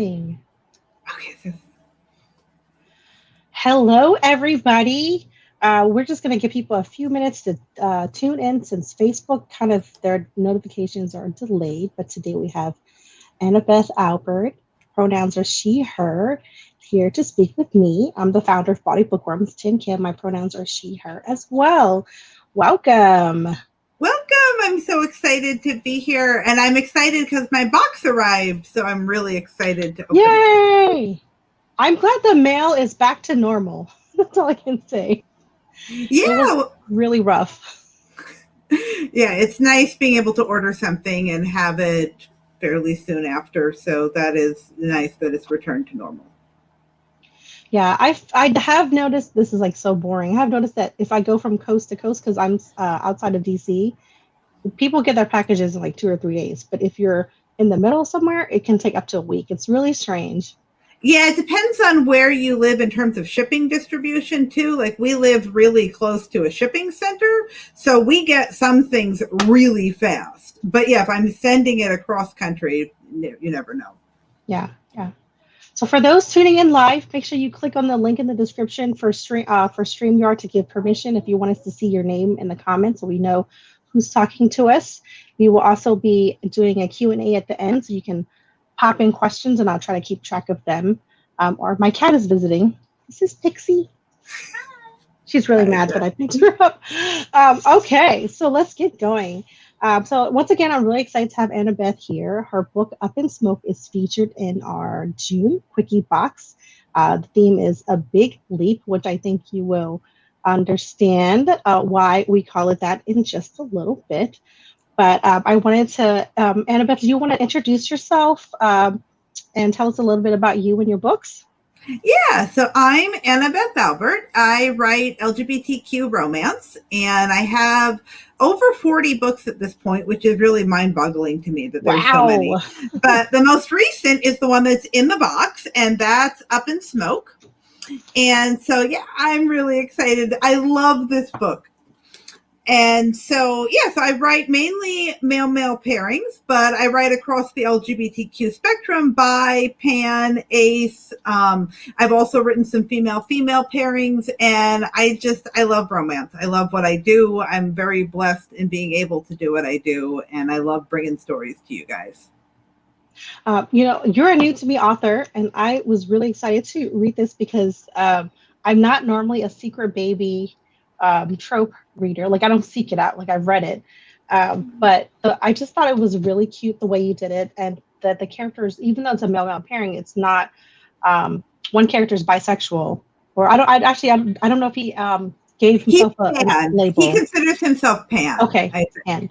going. Okay. Hello, everybody. We're just going to give people a few minutes to tune in since Facebook their notifications are delayed. But today we have Annabeth Albert. Pronouns are she, her, here to speak with me. I'm the founder of Bawdy Bookworms, Thien-Kim. My pronouns are she, her as well. Welcome. Welcome. I'm so excited to be here. And I'm excited because my box arrived. So I'm really excited to open it. Yay! I'm glad the mail is back to normal. That's all I can say. Yeah. It was really rough. Yeah, it's nice being able to order something and have it fairly soon after. So that is nice that it's returned to normal. Yeah, I have noticed, this is like so boring. I have noticed that if I go from coast to coast, because I'm outside of DC, people get their packages in like 2 or 3 days. But if you're in the middle somewhere, it can take up to a week. It's really strange. Yeah, it depends on where you live in terms of shipping distribution too. Like we live really close to a shipping center, so we get some things really fast. But yeah, if I'm sending it across country, you never know. Yeah. So for those tuning in live, make sure you click on the link in the description for StreamYard to give permission if you want us to see your name in the comments so we know who's talking to us. We will also be doing a Q&A at the end so you can pop in questions and I'll try to keep track of them. Or my cat is visiting. This is Pixie. She's really mad that I picked her up. Okay, so let's get going. So once again, I'm really excited to have Annabeth here. Her book, Up in Smoke, is featured in our June Quickie Box. The theme is A Big Leap, which I think you will understand why we call it that in just a little bit. But I wanted to, Annabeth, do you want to introduce yourself and tell us a little bit about you and your books? Yeah, so I'm Annabeth Albert. I write LGBTQ romance, and I have over 40 books at this point, which is really mind-boggling to me that there's so many. But the most recent is the one that's in the box, and that's Up in Smoke. And so, yeah, I'm really excited. I love this book. And so, yeah, so I write mainly male-male pairings, but I write across the LGBTQ spectrum, bi, pan, ace. I've also written some female-female pairings, and I love romance. I love what I do. I'm very blessed in being able to do what I do, and I love bringing stories to you guys. You're a new to me author, and I was really excited to read this because I'm not normally a secret baby trope reader. Like I don't seek it out. Like I've read it, but I just thought it was really cute the way you did it, and that the characters, even though it's a male-male pairing, it's not one character is bisexual, or I don't know if he gave himself a label. He considers himself pan. Okay, pan.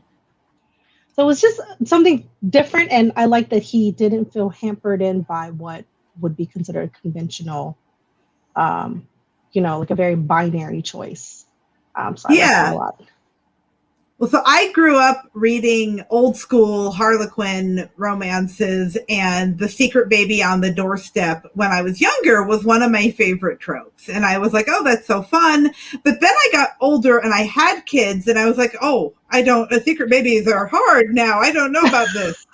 So it was just something different, and I like that he didn't feel hampered in by what would be considered conventional, like a very binary choice. So I like that a lot. Well, so I grew up reading old school Harlequin romances, and the secret baby on the doorstep when I was younger was one of my favorite tropes. And I was like, oh, that's so fun. But then I got older and I had kids and I was like, oh, secret babies are hard now. I don't know about this.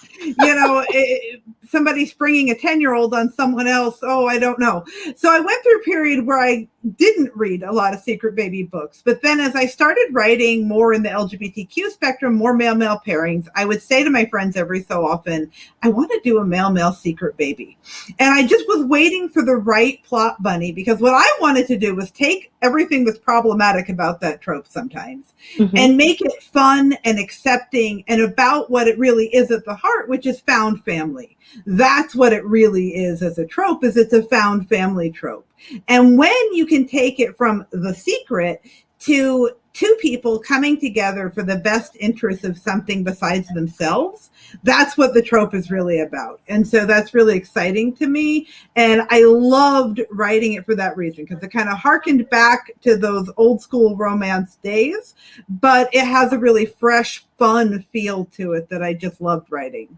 Somebody springing a 10-year-old on someone else. Oh, I don't know. So I went through a period where I didn't read a lot of secret baby books. But then as I started writing more in the LGBTQ spectrum, more male-male pairings, I would say to my friends every so often, I want to do a male-male secret baby. And I just was waiting for the right plot bunny, because what I wanted to do was take everything that's problematic about that trope sometimes and make it fun and accepting and about what it really is at the heart, which is found family. That's what it really is as a trope, is it's a found family trope. And when you can take it from the secret to two people coming together for the best interest of something besides themselves, that's what the trope is really about. And so that's really exciting to me. And I loved writing it for that reason, because it kind of harkened back to those old school romance days, but it has a really fresh, fun feel to it that I just loved writing.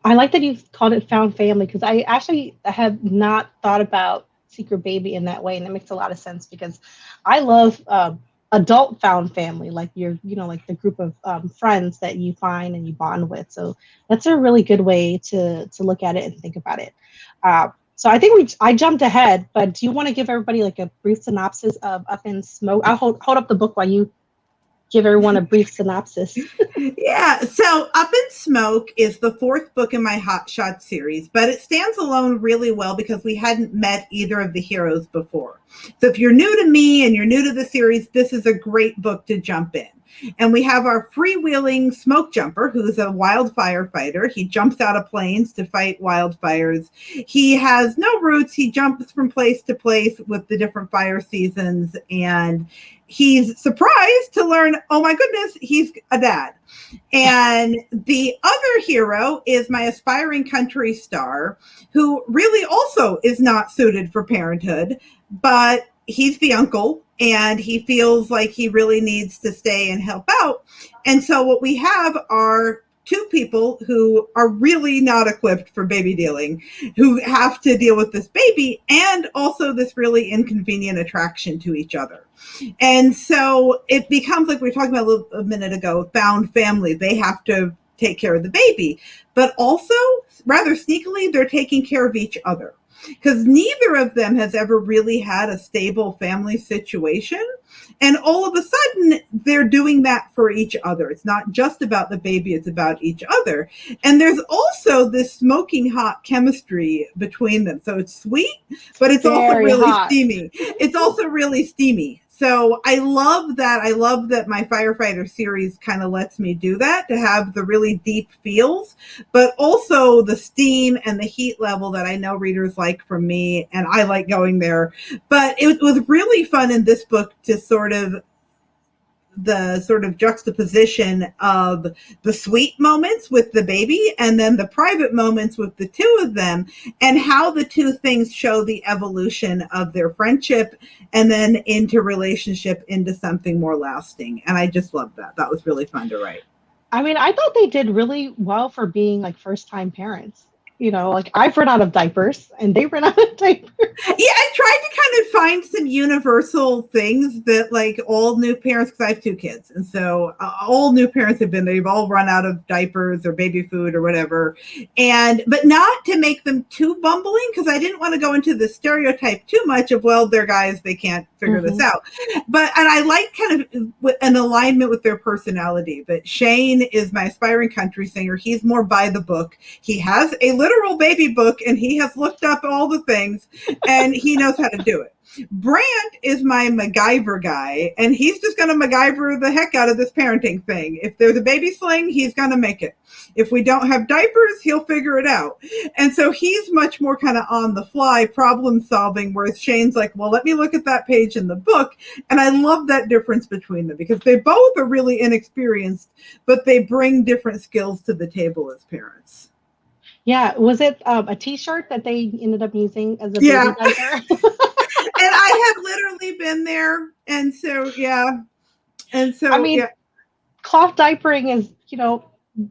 I like that you called it found family, because I actually have not thought about secret baby in that way. And that makes a lot of sense, because I love adult found family, like your, like the group of friends that you find and you bond with. So that's a really good way to look at it and think about it. So I think I jumped ahead, but do you want to give everybody like a brief synopsis of Up in Smoke? I'll hold up the book while you give everyone a brief synopsis. Yeah, so Up in Smoke is the fourth book in my Hot Shot series, but it stands alone really well because we hadn't met either of the heroes before. So if you're new to me and you're new to the series, this is a great book to jump in. And we have our freewheeling smoke jumper, who's a wildfire fighter. He jumps out of planes to fight wildfires. He has no roots. He jumps from place to place with the different fire seasons. And he's surprised to learn, oh my goodness, he's a dad. And the other hero is my aspiring country star, who really also is not suited for parenthood, but he's the uncle and he feels like he really needs to stay and help out. And so what we have are two people who are really not equipped for baby dealing, who have to deal with this baby and also this really inconvenient attraction to each other. And so it becomes, like we were talking about a minute ago, found family. They have to take care of the baby, but also rather sneakily, they're taking care of each other, because neither of them has ever really had a stable family situation. And all of a sudden, they're doing that for each other. It's not just about the baby, it's about each other. And there's also this smoking hot chemistry between them. So it's sweet, but it's also really steamy. It's also really steamy. So I love that. I love that my firefighter series kind of lets me do that, to have the really deep feels, but also the steam and the heat level that I know readers like from me, and I like going there. But it was really fun in this book to the sort of juxtaposition of the sweet moments with the baby and then the private moments with the two of them, and how the two things show the evolution of their friendship and then into relationship into something more lasting. And I just loved that. That was really fun to write. I mean, I thought they did really well for being like first-time parents. Like I've run out of diapers and they run out of diapers. Yeah, I tried to kind of find some universal things that like all new parents, because I have two kids. And so all new parents they've all run out of diapers or baby food or whatever. But not to make them too bumbling, because I didn't want to go into the stereotype too much of, well, they're guys, they can't figure this out. And I like kind of an alignment with their personality. But Shane is my aspiring country singer. He's more by the book. He has a literal baby book and he has looked up all the things and he knows how to do it. Brant is my MacGyver guy, and he's just going to MacGyver the heck out of this parenting thing. If there's a baby sling, he's going to make it. If we don't have diapers, he'll figure it out. And so he's much more kind of on the fly problem solving, whereas Shane's like, well, let me look at that page in the book. And I love that difference between them, because they both are really inexperienced, but they bring different skills to the table as parents. Yeah. Was it a t-shirt that they ended up using as a baby diaper? And I have literally been there. And so, yeah. And so, I mean, cloth diapering is,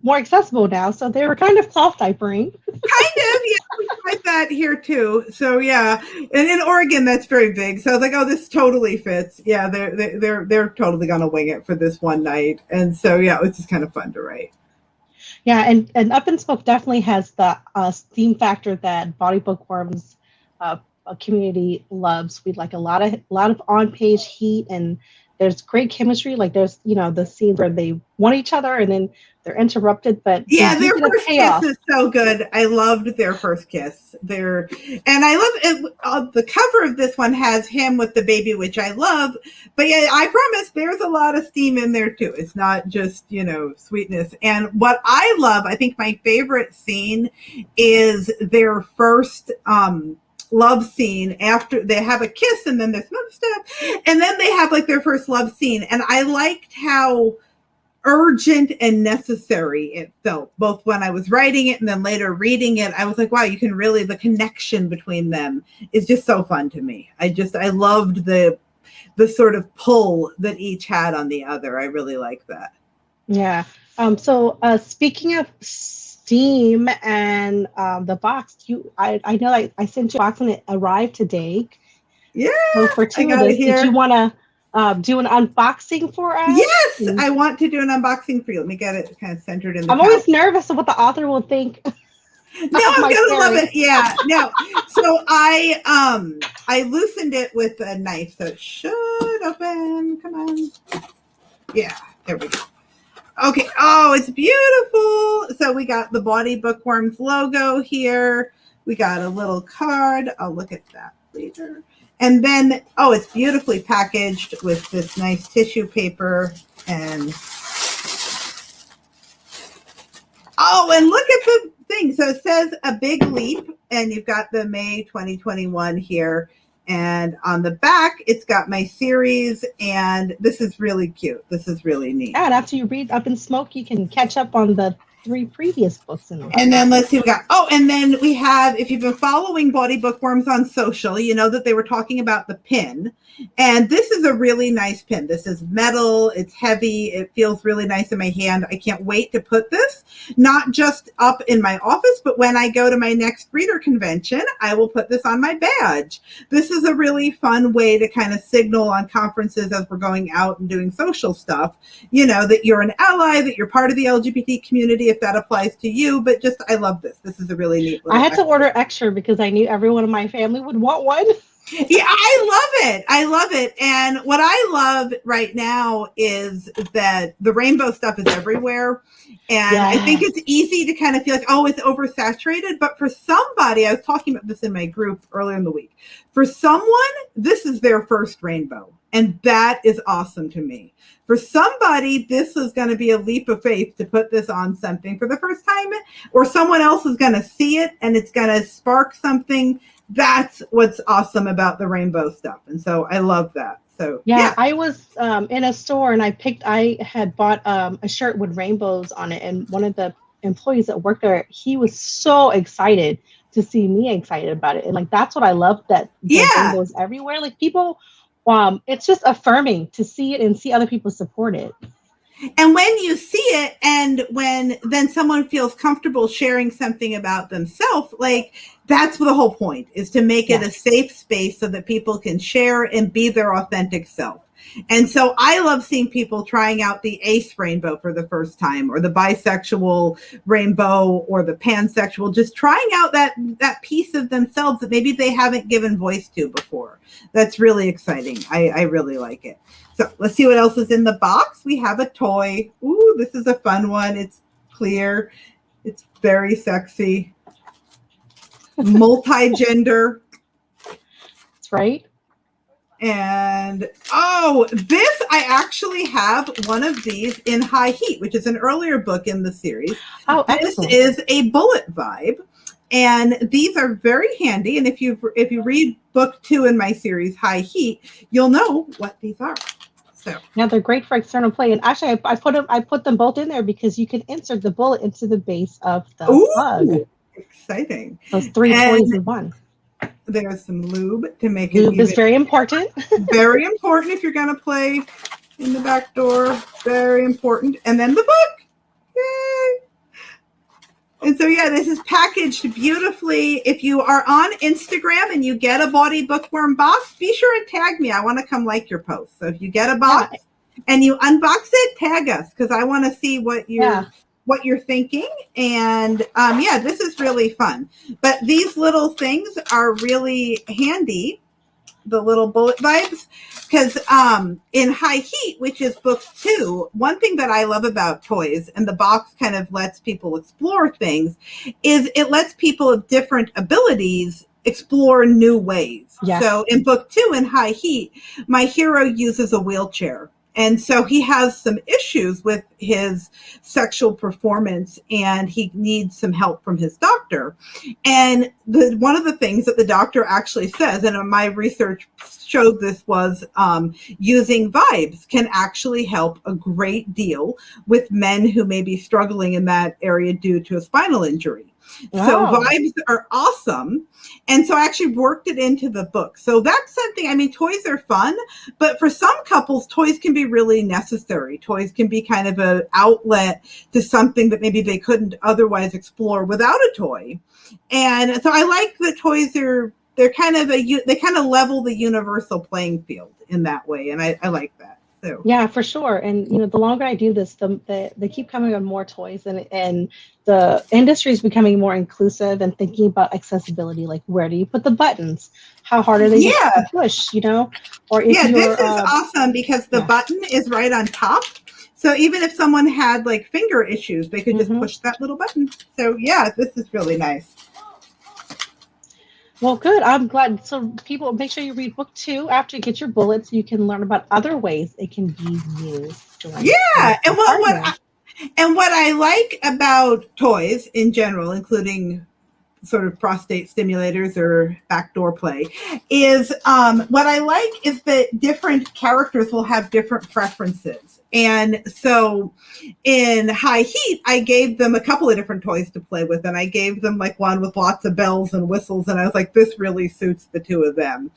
more accessible now. So they were kind of cloth diapering. Kind of, yeah. We tried that here too. So, yeah. And in Oregon, that's very big. So I was like, oh, this totally fits. Yeah, they're totally going to wing it for this one night. And so, yeah, it was just kind of fun to write. Yeah, and Up in Smoke definitely has the theme factor that Bawdy Bookworms community loves. We like a lot of on-page heat, and there's great chemistry. Like there's the scenes where they want each other and then they're interrupted, but yeah, their first kiss is so good. I loved their first kiss. And I love it. The cover of this one has him with the baby, which I love. But yeah, I promise there's a lot of steam in there too. It's not just sweetness. And what I love, I think my favorite scene is their first love scene after they have a kiss, and then there's some other stuff, and then they have like their first love scene. And I liked how urgent and necessary it felt, both when I was writing it and then later reading it. I was like, wow, you can really, the connection between them is just so fun to me. I loved the sort of pull that each had on the other. I really like that. Yeah. So speaking of steam and the box, I know I sent you a box and it arrived today. Yeah. So for two of this, did you want to do an unboxing for us? Yes, I want to do an unboxing for you. Let me get it kind of centered in the I'm pouch. always nervous of what the author will think. No, I'm gonna love it. Yeah, no. So I loosened it with a knife, so it should open. Come on. Yeah, there we go. Okay. Oh, it's beautiful. So we got the Bawdy Bookworms logo here. We got a little card. I'll look at that later. And then, oh, it's beautifully packaged with this nice tissue paper. And oh, and look at the thing. So it says A Big Leap, and you've got the May 2021 here. And on the back, it's got my series, and this is really cute. This is really neat. Yeah, and after you read Up in Smoke, you can catch up on the 3 previous books in the book. And then let's see what we got. Oh, and then we have, if you've been following Bawdy Bookworms on social, you know that they were talking about the pin. And this is a really nice pin. This is metal. It's heavy. It feels really nice in my hand. I can't wait to put this, not just up in my office, but when I go to my next reader convention, I will put this on my badge. This is a really fun way to kind of signal on conferences as we're going out and doing social stuff, you know, that you're an ally, that you're part of the LGBT community, if that applies to you. But just, I love this. This is a really neat little I had to order extra because I knew everyone in my family would want one. Yeah, I love it. I love it. And what I love right now is that the rainbow stuff is everywhere. And I think it's easy to kind of feel like, oh, it's oversaturated. But for somebody, I was talking about this in my group earlier in the week, for someone, this is their first rainbow. And that is awesome to me. For somebody, this is going to be a leap of faith to put this on something for the first time, or someone else is going to see it and it's going to spark something. That's what's awesome about the rainbow stuff. And so I love that. So yeah. I was in a store and I had bought a shirt with rainbows on it. And one of the employees that worked there, he was so excited to see me excited about it. And like, that's what I love, that rainbows everywhere. Like people, it's just affirming to see it and see other people support it. And when you see it, and when then someone feels comfortable sharing something about themselves, like that's the whole point, is to make it a safe space so that people can share and be their authentic self. And so I love seeing people trying out the ace rainbow for the first time, or the bisexual rainbow, or the pansexual, just trying out that piece of themselves that maybe they haven't given voice to before. That's really exciting. I really like it. So let's see what else is in the box. We have a toy. Ooh, this is a fun one. It's clear. It's very sexy. Multi-gender. That's right. And oh, this, I actually have one of these in High Heat, which is an earlier book in the series. Oh, this is a bullet vibe. And these are very handy. And if you read book 2 in my series, High Heat, you'll know what these are. So yeah, they're great for external play. And actually, I put them both in there because you can insert the bullet into the base of the bug. Exciting! Those 3 toys in one. There's some lube to make it. Lube is very important. Very important if you're going to play in the back door. Very important. And then the book. Yay! And so, yeah, this is packaged beautifully. If you are on Instagram and you get a Bawdy Bookworm box, be sure and tag me. I want to come like your post. So if you get a box and you unbox it, tag us, because I want to see what you're thinking. And this is really fun. But these little things are really handy, the little bullet vibes, because in High Heat, which is book 2, one thing that I love about toys, and the box kind of lets people explore things, is it lets people of different abilities explore new ways. Yes. So in book 2, in High Heat, my hero uses a wheelchair. And so he has some issues with his sexual performance, and he needs some help from his doctor. And one of the things that the doctor actually says, and my research showed this, was using vibes can actually help a great deal with men who may be struggling in that area due to a spinal injury. Wow. So vibes are awesome. And so I actually worked it into the book. So that's something, I mean, toys are fun, but for some couples, toys can be really necessary. Toys can be kind of an outlet to something that maybe they couldn't otherwise explore without a toy. And so I like that toys they're kind of they kind of level the universal playing field in that way, and I like that. So Yeah, for sure. And the longer I do this, they keep coming on more toys, and the industry is becoming more inclusive and thinking about accessibility. Like, where do you put the buttons? How hard are they yeah, to push? Or if this you're is awesome because the yeah. button is right on top. So even if someone had like finger issues, they could just push that little button. So yeah, this is really nice. Well, good. I'm glad. So people, make sure you read book 2 after you get your bullets so you can learn about other ways it can be used. Yeah, and what I like about toys in general, including sort of prostate stimulators or backdoor play, is what I like is that different characters will have different preferences. And so in High Heat, I gave them a couple of different toys to play with, and I gave them like one with lots of bells and whistles, and I was like, this really suits the two of them.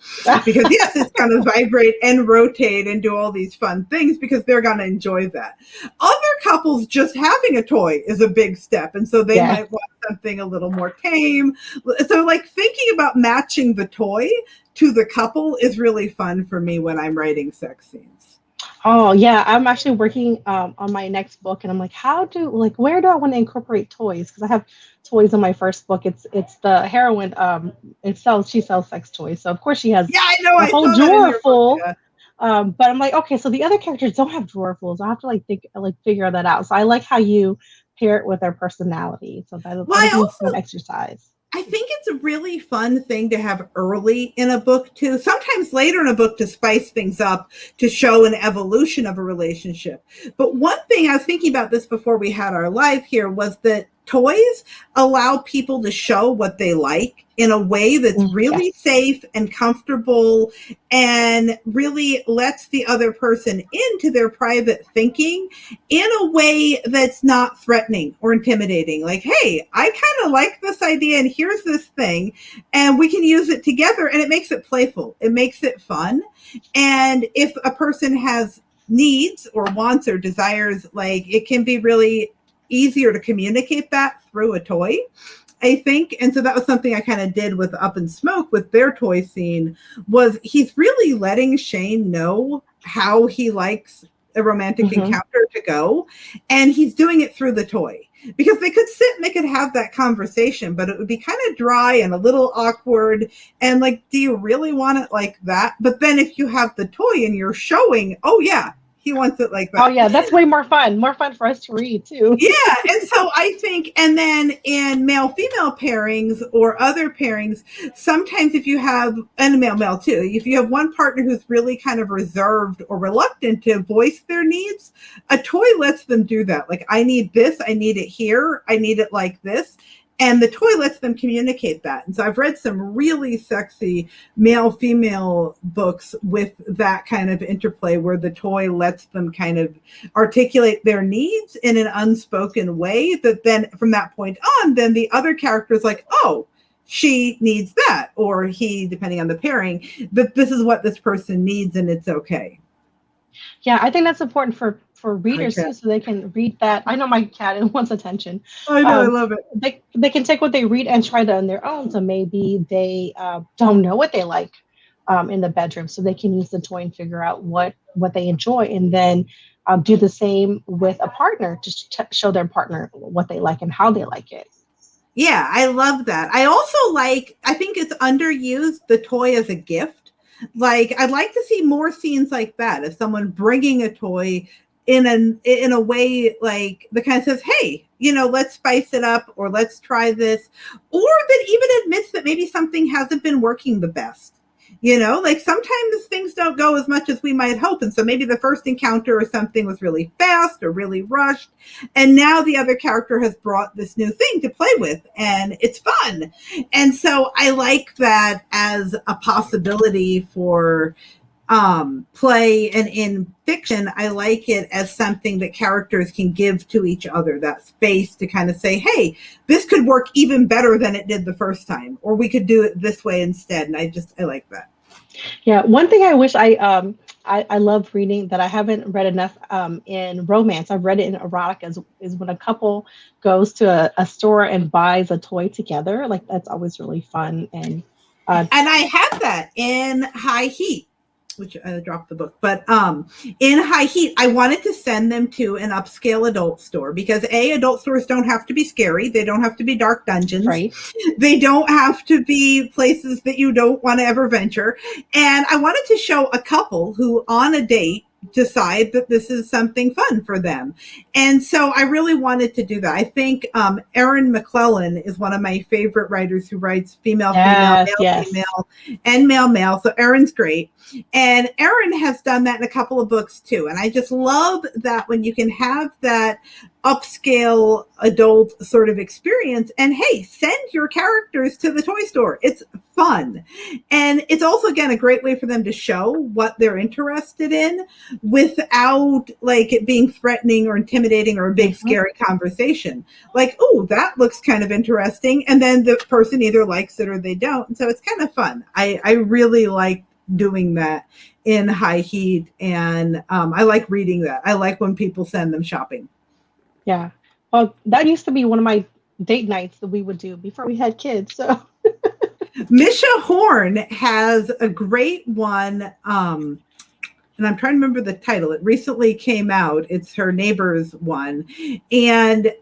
Because yes, it's going to vibrate and rotate and do all these fun things because they're going to enjoy that. Other couples, just having a toy is a big step, and so they might want something a little more tame. So like thinking about matching the toy to the couple is really fun for me when I'm writing sex scenes. Oh yeah, I'm actually working on my next book, and I'm like, where do I want to incorporate toys? Because I have toys in my first book. It's the heroine. She sells sex toys, so of course she has a whole drawer full. But I'm like, okay, so the other characters don't have drawer fulls. I have to figure that out. So I like how you pair it with their personality. So that'll be a fun exercise. I think it's a really fun thing to have early in a book too. Sometimes later in a book to spice things up, to show an evolution of a relationship. But one thing I was thinking about this before we had our live here was that toys allow people to show what they like in a way that's really safe and comfortable and really lets the other person into their private thinking in a way that's not threatening or intimidating. Like, hey, I kind of like this idea and here's this thing and we can use it together, and it makes it playful. It makes it fun. And if a person has needs or wants or desires, like it can be really easier to communicate that through a toy, I think. And so that was something I kind of did with Up in Smoke with their toy scene, was he's really letting Shane know how he likes a romantic encounter to go. And he's doing it through the toy, because they could sit and they could have that conversation, but it would be kind of dry and a little awkward. And like, do you really want it like that? But then if you have the toy and you're showing, oh yeah, he wants it like that. Oh yeah, that's way more fun for us to read too. Yeah, and so I think, and then in male-female pairings or other pairings, sometimes if you have, and male-male too, if you have one partner who's really kind of reserved or reluctant to voice their needs, a toy lets them do that. Like, I need this, I need it here, I need it like this. And the toy lets them communicate that. And so I've read some really sexy male-female books with that kind of interplay where the toy lets them kind of articulate their needs in an unspoken way that then from that point on, then the other character is like, oh, she needs that, or he, depending on the pairing, that this is what this person needs and it's okay. Yeah, I think that's important for readers too, so they can read that. I know my cat wants attention. I know, I love it. They can take what they read and try that on their own. So maybe they don't know what they like in the bedroom, so they can use the toy and figure out what they enjoy, and then do the same with a partner to show their partner what they like and how they like it. Yeah, I love that. I also I think it's underused, the toy as a gift. Like, I'd like to see more scenes like that, of someone bringing a toy in a way like the kind of says, hey, let's spice it up, or let's try this, or that even admits that maybe something hasn't been working the best. Like sometimes things don't go as much as we might hope. And so maybe the first encounter or something was really fast or really rushed. And now the other character has brought this new thing to play with and it's fun. And so I like that as a possibility for play. And in fiction, I like it as something that characters can give to each other, that space to kind of say, hey, this could work even better than it did the first time, or we could do it this way instead. And I like that. Yeah, one thing I wish I love reading that I haven't read enough in romance, I've read it in erotica, is when a couple goes to a store and buys a toy together. Like, that's always really fun and And I had that in High Heat, which I dropped the book, but in High Heat, I wanted to send them to an upscale adult store because adult stores don't have to be scary. They don't have to be dark dungeons. Right. They don't have to be places that you don't want to ever venture. And I wanted to show a couple who on a date decide that this is something fun for them. And so I really wanted to do that. I think Erin McClellan is one of my favorite writers who writes female, Yes, female, yes. female, and male, male. So Erin's great. And Erin has done that in a couple of books too. And I just love that when you can have that upscale adult sort of experience and hey, send your characters to the toy store. It's fun. And it's also, again, a great way for them to show what they're interested in without like it being threatening or intimidating or a big scary conversation. Like, oh, that looks kind of interesting. And then the person either likes it or they don't. And so it's kind of fun. I really like doing that in High Heat. And I like reading that. I like when people send them shopping. Yeah. Well, that used to be one of my date nights that we would do before we had kids. So Misha Horn has a great one. And I'm trying to remember the title. It recently came out. It's her neighbor's one. And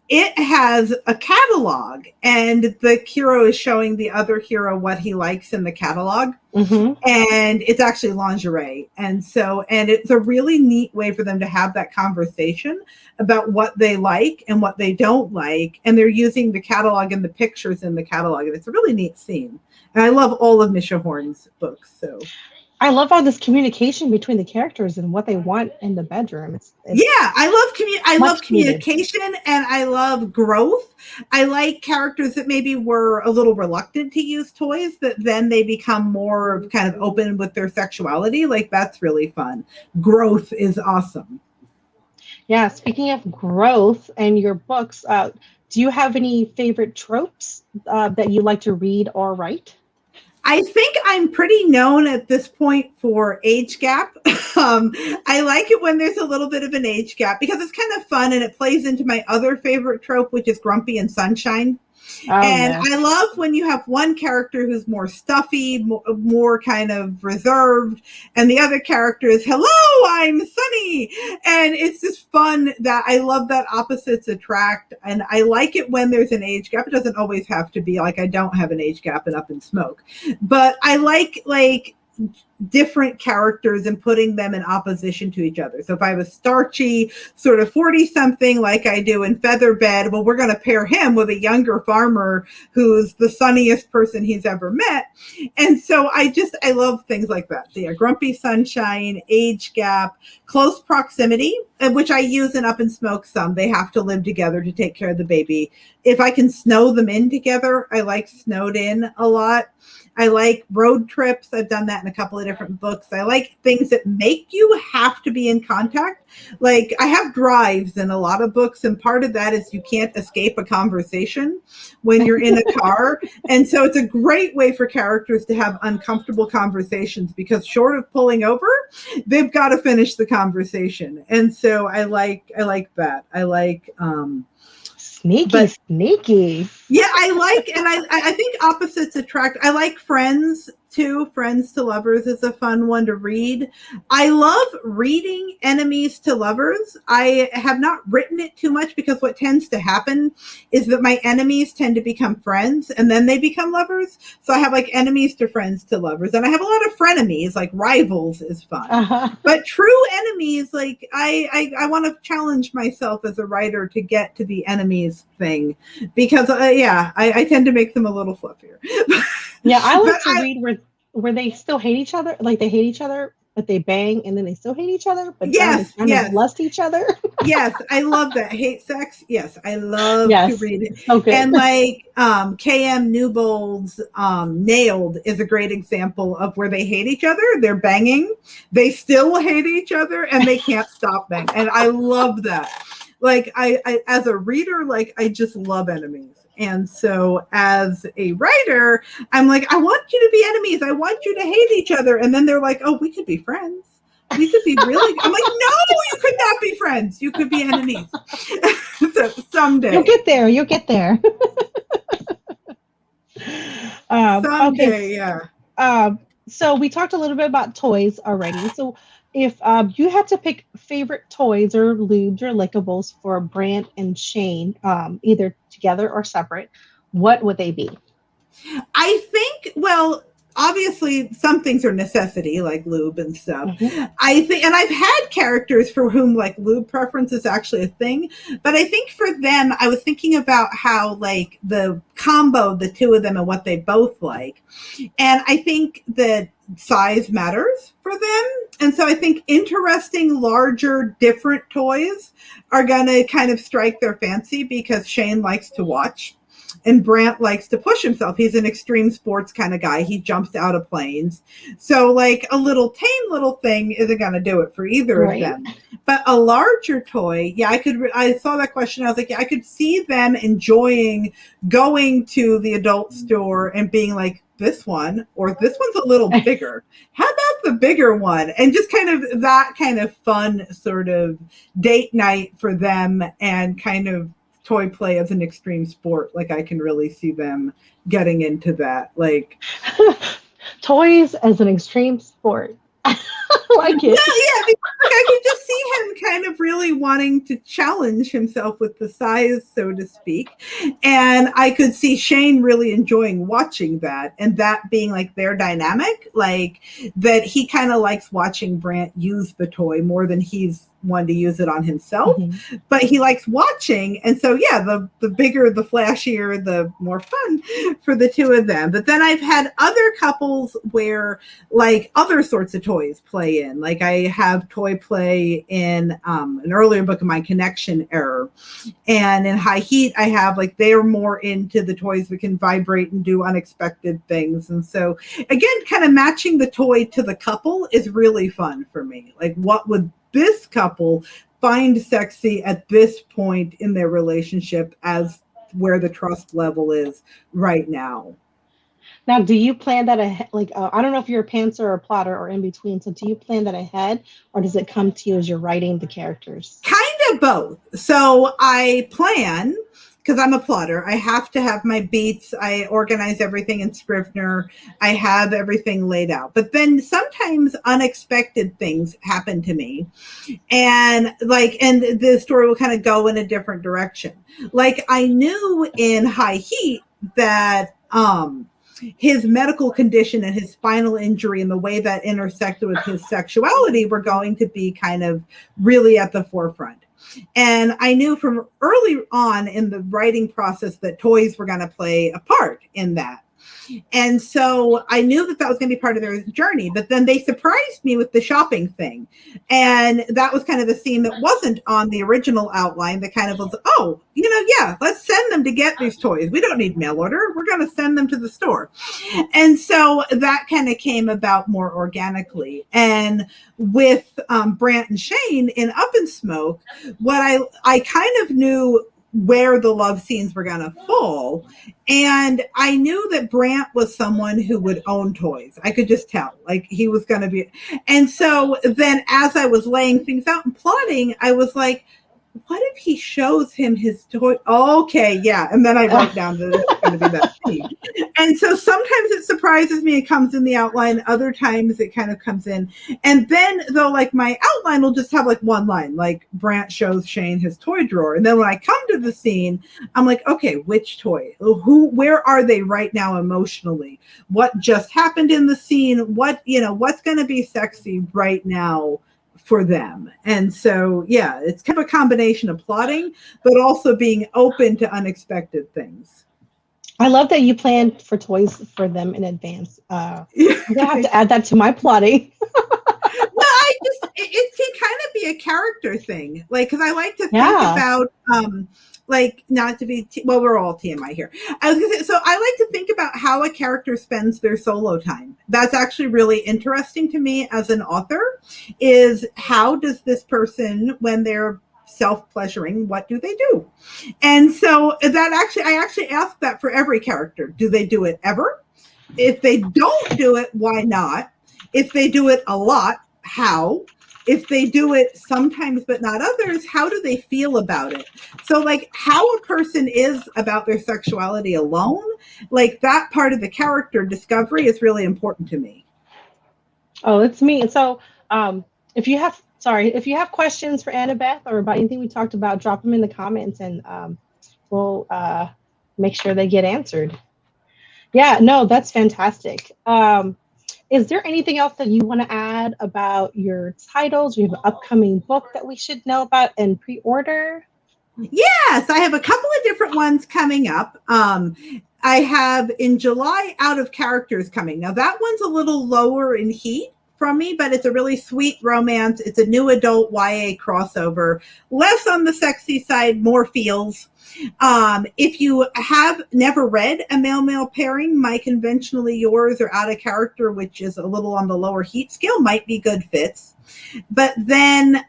it has a catalog. And the hero is showing the other hero what he likes in the catalog. Mm-hmm. And it's actually lingerie. And it's a really neat way for them to have that conversation about what they like and what they don't like. And they're using the catalog and the pictures in the catalog. And it's a really neat scene. And I love all of Misha Horn's books. So I love all this communication between the characters and what they want in the bedroom. I love communication and I love growth. I like characters that maybe were a little reluctant to use toys, that then they become more kind of open with their sexuality. Like that's really fun. Growth is awesome. Yeah. Speaking of growth and your books, do you have any favorite tropes that you like to read or write? I think I'm pretty known at this point for age gap. I like it when there's a little bit of an age gap because it's kind of fun and it plays into my other favorite trope, which is Grumpy and Sunshine. I love when you have one character who's more stuffy, more kind of reserved, and the other character is, hello, I'm Sunny. And it's just fun that I love that opposites attract. And I like it when there's an age gap. It doesn't always have to be like I don't have an age gap in Up in Smoke. But I like different characters and putting them in opposition to each other. So if I have a starchy sort of 40-something like I do in Featherbed, well, we're going to pair him with a younger farmer who's the sunniest person he's ever met. And so I love things like that. So yeah, Grumpy Sunshine, age gap, close proximity, which I use in Up in Smoke some. They have to live together to take care of the baby. If I can snow them in together, I like snowed in a lot. I like road trips. I've done that in a couple of different books. I like things that make you have to be in contact. Like I have drives in a lot of books, and part of that is you can't escape a conversation when you're in a car. And so it's a great way for characters to have uncomfortable conversations because short of pulling over, they've got to finish the conversation. And so I like that. I like Sneaky. Yeah, I think opposites attract. I like Friends too. Friends to Lovers is a fun one to read. I love reading enemies to lovers. I have not written it too much because what tends to happen is that my enemies tend to become friends and then they become lovers. So I have like enemies to friends to lovers, and I have a lot of frenemies, like rivals is fun. But true enemies, like I want to challenge myself as a writer to get to the enemies thing because I tend to make them a little fluffier. Yeah, I like to read where they still hate each other, like they hate each other, but they bang and then they still hate each other, but they lust each other. Yes, I love that. Hate sex. Yes, I love to read it. Okay. And like K.M. Newbold's Nailed is a great example of where they hate each other. They're banging. They still hate each other and they can't stop banging. And I love that. Like I as a reader, like I just love enemies. And so as a writer, I'm like, I want you to be enemies. I want you to hate each other. And then they're like, oh, we could be friends. We could be really. I'm like, no, you could not be friends. You could be enemies. So someday. You'll get there. Okay. Someday, yeah. So we talked a little bit about toys already. So if you had to pick favorite toys or lubes or lickables for Brant and Shane, either together or separate, what would they be? I think, well, obviously some things are necessity, like lube and stuff. Mhm. I think, and I've had characters for whom like lube preference is actually a thing, but I think for them, I was thinking about how like the combo of the two of them and what they both like. And I think that size matters for them. And so I think interesting, larger, different toys are going to kind of strike their fancy because Shane likes to watch and Brant likes to push himself. He's an extreme sports kind of guy. He jumps out of planes. So like a little tame little thing isn't going to do it for either of Right. them. But a larger toy, yeah, I saw that question. I was like, yeah, I could see them enjoying going to the adult store and being like, this one, or this one's a little bigger. How about the bigger one? And just kind of that kind of fun sort of date night for them and kind of toy play as an extreme sport. Like I can really see them getting into that. Like Toys as an extreme sport. I like it. yeah, because I can just see him kind of really wanting to challenge himself with the size, so to speak. And I could see Shane really enjoying watching that and that being like their dynamic, like that he kind of likes watching Brant use the toy more than he's one to use it on himself, but he likes watching. And so, yeah, the bigger, the flashier, the more fun for the two of them. But then I've had other couples where like other sorts of toys play in. Like I have toy play in an earlier book of mine, Connection Error. And in High Heat, I have like, they're more into the toys that can vibrate and do unexpected things. And so again, kind of matching the toy to the couple is really fun for me. Like what would this couple find sexy at this point in their relationship as where the trust level is right now? Now, do you plan that ahead? Like, I don't know if you're a pantser or a plotter or in between. So, do you plan that ahead, or does it come to you as you're writing the characters? Kind of both. So I plan because I'm a plotter. I have to have my beats. I organize everything in Scrivener. I have everything laid out. But then sometimes unexpected things happen to me. And the story will kind of go in a different direction. Like I knew in High Heat that his medical condition and his spinal injury and the way that intersected with his sexuality were going to be kind of really at the forefront. And I knew from early on in the writing process that toys were going to play a part in that. And so I knew that was going to be part of their journey, but then they surprised me with the shopping thing. And that was kind of the scene that wasn't on the original outline that kind of was, oh, yeah, let's send them to get these toys. We don't need mail order. We're going to send them to the store. And so that kind of came about more organically. And with Brant and Shane in Up in Smoke, what I kind of knew where the love scenes were going to fall. And I knew that Brant was someone who would own toys. I could just tell, like he was going to be. And so then as I was laying things out and plotting, I was like, what if he shows him his toy? Okay, yeah. And then I wrote down that it's going to be that scene. And so sometimes it surprises me. It comes in the outline. Other times it kind of comes in. And then though, like my outline will just have like one line, like Brant shows Shane his toy drawer. And then when I come to the scene, I'm like, okay, which toy? Where are they right now emotionally? What just happened in the scene? What's going to be sexy right now for them? And so, yeah, it's kind of a combination of plotting, but also being open to unexpected things. I love that you planned for toys for them in advance. I'm gonna have to add that to my plotting. It can kind of be a character thing, like because I like to think about like not to be we're all TMI here. I was gonna say, so I like to think about how a character spends their solo time. That's actually really interesting to me as an author, is how does this person, when they're self-pleasuring, what do they do? And so I actually ask that for every character. Do they do it ever? If they don't do it, why not? If they do it a lot, how? if they do it sometimes but not others, how do they feel about it? So like how a person is about their sexuality alone, like that part of the character discovery is really important to me. Oh, it's me. So, if you have, if you have questions for Annabeth or about anything we talked about, drop them in the comments, and we'll make sure they get answered. Yeah, no, that's fantastic. Is there anything else that you want to add about your titles? We have an upcoming book that we should know about and pre-order. Yes, I have a couple of different ones coming up. I have in July Out of Characters coming. Now that one's a little lower in heat from me, but it's a really sweet romance. It's a new adult YA crossover, less on the sexy side, more feels. If you have never read a male-male pairing, My Conventionally Yours or Out of Character, which is a little on the lower heat scale, might be good fits. But then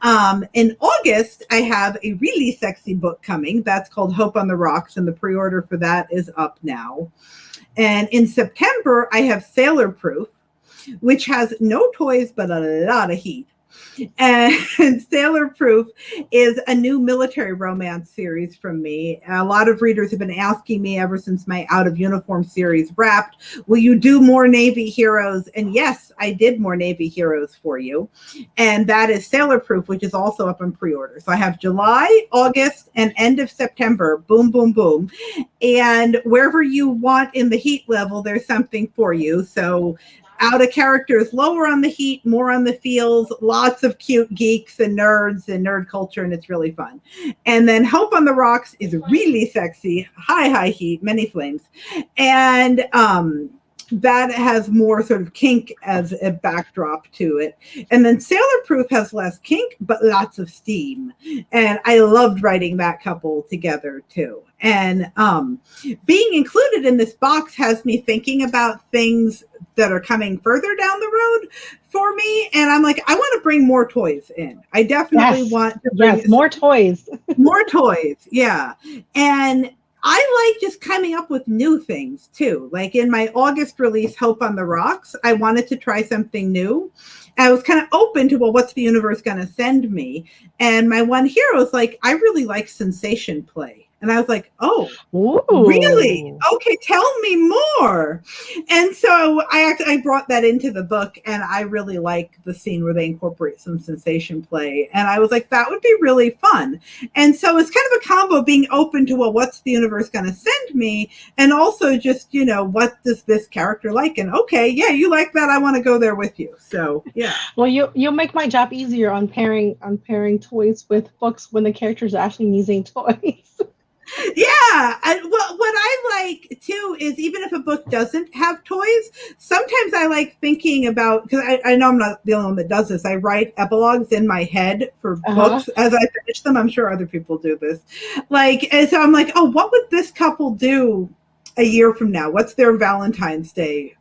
in August, I have a really sexy book coming. That's called Hope on the Rocks, and the pre-order for that is up now. And in September, I have Sailor Proof, which has no toys but a lot of heat. And Sailor Proof is a new military romance series from me. A lot of readers have been asking me ever since my Out of Uniform series wrapped, will you do more Navy heroes? And yes, I did more Navy heroes for you. And that is Sailor Proof, which is also up on pre-order. So I have July, August, and end of September. Boom, boom, boom. And wherever you want in the heat level, there's something for you. So Out of Characters, lower on the heat, more on the feels, lots of cute geeks and nerds and nerd culture, and it's really fun. And then Hope on the Rocks is really sexy, high heat, many flames. And that has more sort of kink as a backdrop to it. And then Sailor Proof has less kink, but lots of steam. And I loved writing that couple together too. And being included in this box has me thinking about things that are coming further down the road for me. And I'm like, I want to bring more toys in. I definitely want to bring more toys. More toys. Yeah. And I like just coming up with new things too. Like in my August release, Hope on the Rocks, I wanted to try something new. I was kind of open to, well, what's the universe going to send me? And my one hero is like, I really like sensation play. And I was like, oh, ooh, really? Okay, tell me more. And so I brought that into the book, and I really like the scene where they incorporate some sensation play. And I was like, that would be really fun. And so it's kind of a combo, being open to, well, what's the universe going to send me? And also just, you know, what does this character like? And okay, yeah, you like that. I want to go there with you. So yeah. Well, you'll make my job easier on pairing toys with books when the characters are actually using toys. Yeah. And what I like too is, even if a book doesn't have toys, sometimes I like thinking about, because I know I'm not the only one that does this. I write epilogues in my head for books as I finish them. I'm sure other people do this. Like, and so I'm like, oh, what would this couple do a year from now? What's their Valentine's Day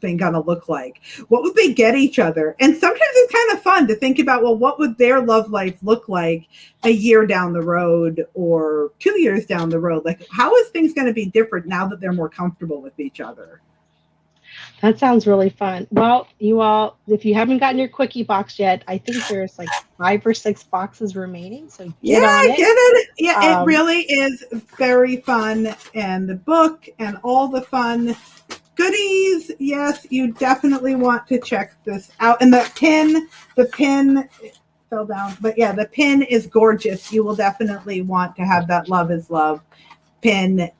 thing gonna look like? What would they get each other? And sometimes it's kind of fun to think about, well, what would their love life look like a year down the road or 2 years down the road? Like, how is things going to be different now that they're more comfortable with each other? That sounds really fun. Well, you all, if you haven't gotten your Quickie Box yet, I think there's like 5 or 6 boxes remaining. So get on it. Get it. Yeah, it really is very fun. And the book and all the fun goodies, yes, you definitely want to check this out. And the pin fell down, but yeah, the pin is gorgeous. You will definitely want to have that Love is Love pin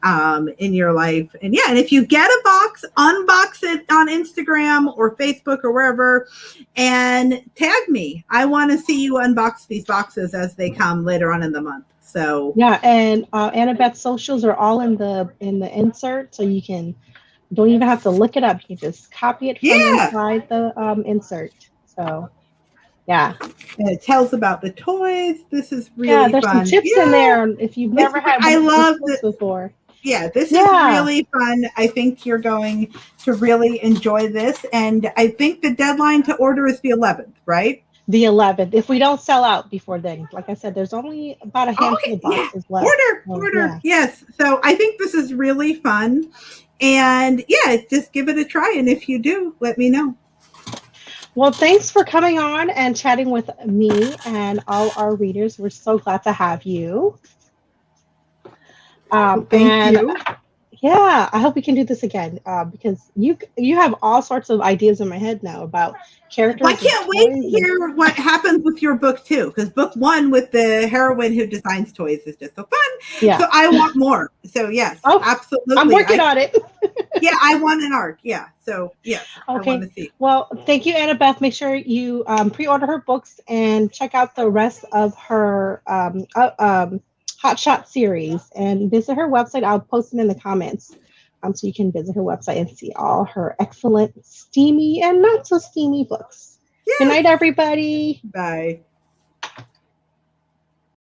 in your life. And yeah, and if you get a box, unbox it on Instagram or Facebook or wherever and tag me. I want to see you unbox these boxes as they come later on in the month. So yeah, and Annabeth's socials are all in the insert, so you don't even have to look it up. You can just copy it from inside the insert. So, yeah. And it tells about the toys. This is really there's fun. Some tips in there if you've never had I love this before. Yeah, this is really fun. I think you're going to really enjoy this. And I think the deadline to order is the 11th, right? The 11th. If we don't sell out before then, like I said, there's only about a handful of boxes left. Order. Yes. So I think this is really fun. And yeah, just give it a try. And if you do, let me know. Well, thanks for coming on and chatting with me and all our readers. We're so glad to have you. Thank you. Yeah, I hope we can do this again because you have all sorts of ideas in my head now about characters. Well, I can't wait to hear what happens with your book too, because book 1 with the heroine who designs toys is just so fun. Yeah. So I want more. So yes, absolutely. I'm working on it. Yeah, I want an arc. Yeah. So yes, okay. I want to see. Well, thank you, Annabeth. Make sure you pre-order her books and check out the rest of her Hot Shot series and visit her website. I'll post it in the comments. So you can visit her website and see all her excellent steamy and not so steamy books. Yes. Good night, everybody. Bye.